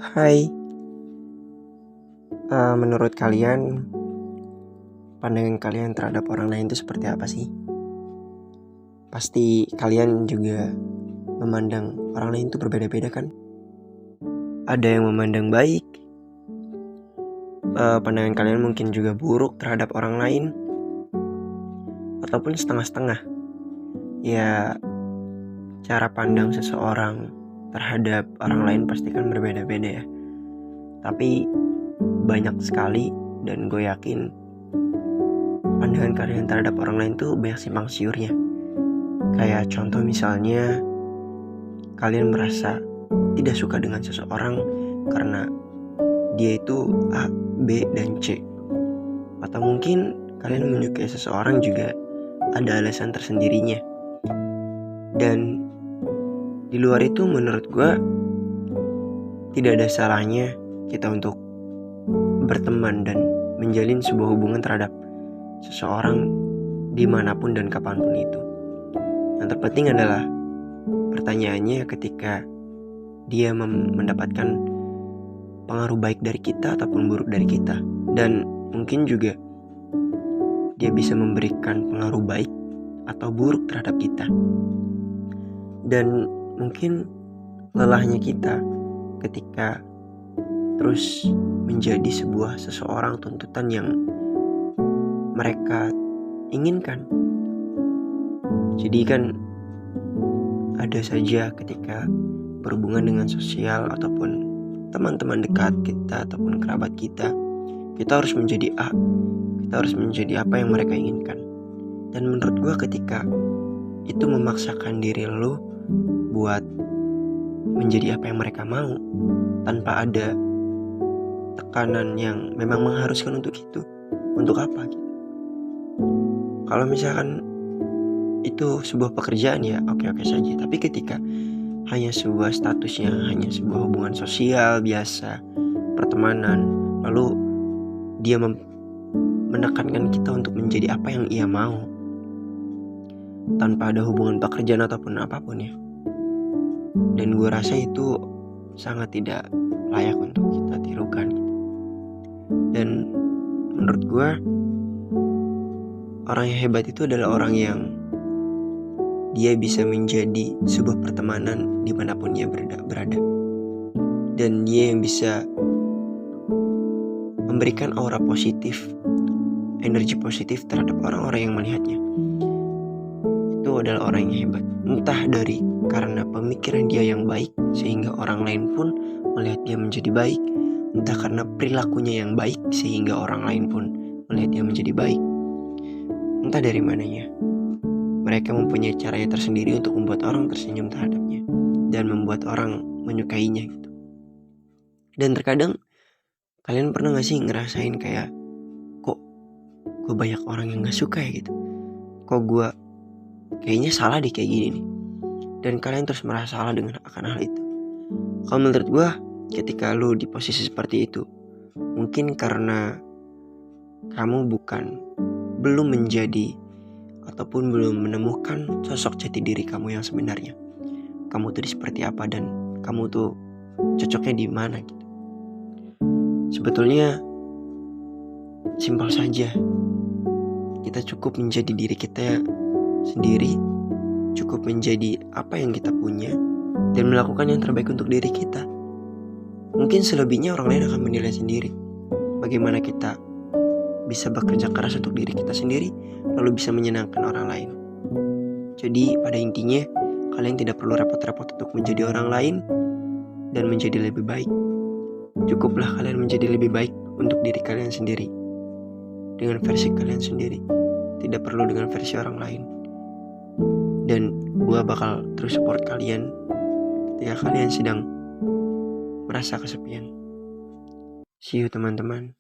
Hai, menurut kalian, pandangan kalian terhadap orang lain itu seperti apa sih? Pasti kalian juga memandang orang lain itu berbeda-beda kan? Ada yang memandang baik, pandangan kalian mungkin juga buruk terhadap orang lain, ataupun setengah-setengah. Ya, cara pandang seseorang terhadap orang lain pasti kan berbeda-beda ya. Tapi banyak sekali, dan gue yakin pandangan kalian terhadap orang lain tuh banyak simpang siurnya. Kayak contoh misalnya, kalian merasa tidak suka dengan seseorang karena dia itu A, B, dan C. Atau mungkin kalian menyukai seseorang juga ada alasan tersendirinya. Dan di luar itu menurut gue tidak ada salahnya kita untuk berteman dan menjalin sebuah hubungan terhadap seseorang dimanapun dan kapanpun itu. Yang terpenting adalah pertanyaannya ketika dia mendapatkan pengaruh baik dari kita ataupun buruk dari kita. Dan mungkin juga dia bisa memberikan pengaruh baik atau buruk terhadap kita. Dan mungkin lelahnya kita ketika terus menjadi seseorang tuntutan yang mereka inginkan. Jadi kan ada saja ketika berhubungan dengan sosial ataupun teman-teman dekat kita ataupun kerabat kita harus menjadi A, kita harus menjadi apa yang mereka inginkan. Dan menurut gue ketika itu memaksakan diri lo buat menjadi apa yang mereka mau tanpa ada tekanan yang memang mengharuskan untuk itu, untuk apa gitu. Kalau misalkan itu sebuah pekerjaan ya oke-oke saja, tapi ketika hanya sebuah statusnya, hanya sebuah hubungan sosial biasa, pertemanan, lalu dia menekankan kita untuk menjadi apa yang ia mau tanpa ada hubungan pekerjaan ataupun apapun ya. Dan gue rasa itu sangat tidak layak untuk kita tirukan gitu. Dan menurut gue orang yang hebat itu adalah orang yang dia bisa menjadi sebuah pertemanan dimanapun dia berada. Dan dia yang bisa memberikan aura positif, energi positif terhadap orang-orang yang melihatnya. Itu adalah orang yang hebat. Entah dari karena pemikiran dia yang baik sehingga orang lain pun melihat dia menjadi baik. Entah karena perilakunya yang baik sehingga orang lain pun melihat dia menjadi baik. Entah dari mananya. Mereka mempunyai caranya tersendiri untuk membuat orang tersenyum terhadapnya dan membuat orang menyukainya gitu. Dan terkadang kalian pernah gak sih ngerasain kayak kok gue banyak orang yang gak suka ya gitu, kok gue kayaknya salah deh kayak gini nih. Dan kalian terus merasa salah dengan akan hal itu. Kalau menurut gue ketika lu di posisi seperti itu, mungkin karena kamu belum menjadi ataupun belum menemukan sosok jati diri kamu yang sebenarnya. Kamu tuh seperti apa dan kamu tuh cocoknya di mana gitu. Sebetulnya simpel saja. Kita cukup menjadi diri kita sendiri, cukup menjadi apa yang kita punya dan melakukan yang terbaik untuk diri kita. Mungkin selebihnya orang lain akan menilai sendiri bagaimana kita bisa bekerja keras untuk diri kita sendiri lalu bisa menyenangkan orang lain. Jadi pada intinya kalian tidak perlu repot-repot untuk menjadi orang lain dan menjadi lebih baik. Cukuplah kalian menjadi lebih baik untuk diri kalian sendiri dengan versi kalian sendiri, tidak perlu dengan versi orang lain. Dan gue bakal terus support kalian ketika kalian sedang merasa kesepian. See you teman-teman.